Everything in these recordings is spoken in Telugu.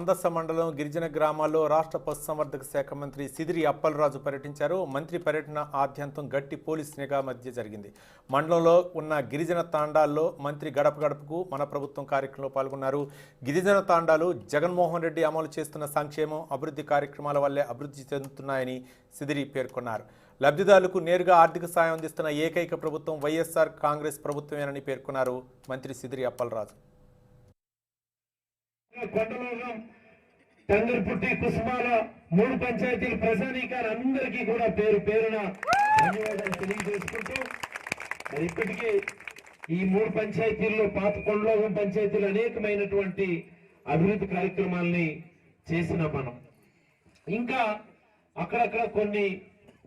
మందస మండలం గిరిజన గ్రామాల్లో రాష్ట్ర పశుసంవర్ధక శాఖ మంత్రి సిదిరి అప్పలరాజు పర్యటించారు. మంత్రి పర్యటన ఆద్యంతం గట్టి పోలీస్ నిఘా మధ్య జరిగింది. మండలంలో ఉన్న గిరిజన తాండాల్లో మంత్రి గడప గడపకు మన ప్రభుత్వం కార్యక్రమంలో పాల్గొన్నారు. గిరిజన తాండాలు జగన్మోహన్ రెడ్డి అమలు చేస్తున్న సంక్షేమం అభివృద్ధి కార్యక్రమాల వల్లే అభివృద్ధి చెందుతున్నాయని సిదిరి పేర్కొన్నారు. లబ్ధిదారులకు నేరుగా ఆర్థిక సాయం అందిస్తున్న ఏకైక ప్రభుత్వం వైఎస్ఆర్ కాంగ్రెస్ ప్రభుత్వమేనని పేర్కొన్నారు మంత్రి సిదిరి అప్పలరాజు. కొండలోగం తంగర్పుట్టి కుసుమాల 3 పంచాయతీల ప్రజానీకాలు అందరికీ కూడా పేరు పేరున ధన్యవాదాలు తెలియజేసుకుంటూ మరి ఇప్పటికీ ఈ 3 పంచాయతీల్లో పాత కొండలోగం పంచాయతీలు అనేకమైనటువంటి అభివృద్ధి కార్యక్రమాలని చేసిన మనం ఇంకా అక్కడక్కడ కొన్ని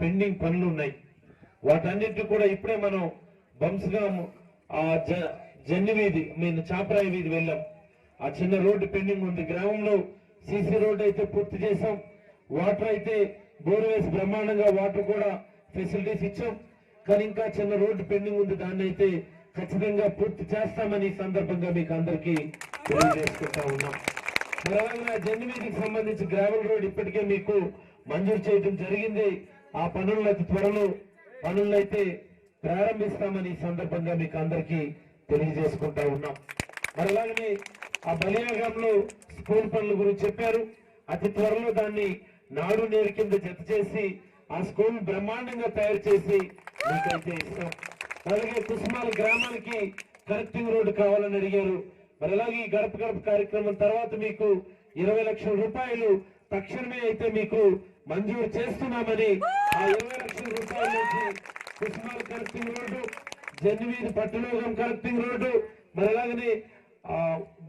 పెండింగ్ పనులు ఉన్నాయి. వాటన్నిటి కూడా ఇప్పుడే మనం బంస్గా జన్ని వీధి చాపరాయి వీధి వెళ్ళాం. ఆ చిన్న రోడ్డు పెండింగ్ ఉంది. గ్రామంలో సీసీ రోడ్డు అయితే పూర్తి చేసాం. వాటర్ అయితే బోర్ వేసి బ్రహ్మాండంగా వాటర్ కూడా ఫెసిలిటీస్ ఇచ్చాం. కానీ ఇంకా చిన్న రోడ్డు పెండింగ్ ఉంది. దాన్ని అయితే ఖచ్చితంగా పూర్తి చేస్తామని ఈ సందర్భంగా మీకు అందరికీ తెలియజేసుకుంటా ఉన్నాం. మరి అలాగే జన్ని వీధికి సంబంధించి గ్రావెల్ రోడ్ ఇప్పటికే మీకు మంజూరు చేయడం జరిగింది. ఆ పనులను అతి త్వరలో పనులైతే ప్రారంభిస్తామని ఈ సందర్భంగా మీకు అందరికీ తెలియజేసుకుంటా ఉన్నాం. మరి అలాగనే ఆ బలియాగంలో స్కూల్ పనుల గురించి చెప్పారు. అతి త్వరలో దాన్ని నాడు నేరు కింద జత చేసి ఆ స్కూల్ బ్రహ్మాండంగా తయారు చేసి మీకైతే ఇస్తాం. అలాగే కుసుమాల గ్రామానికి కనెక్టింగ్ రోడ్డు కావాలని అడిగారు. మరి అలాగే ఈ గడప గడప కార్యక్రమం తర్వాత మీకు 20 లక్షల రూపాయలు తక్షణమే అయితే మీకు మంజూరు చేస్తున్నామని ఆ 20 లక్షల రూపాయల నుంచి కుసుమాల కనెక్టింగ్ రోడ్డు, జన్నివీధి పట్టులోగం కనెక్టింగ్ రోడ్డు, మరి అలాగనే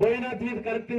బోయినాథ్ వీధి కనెక్టింగ్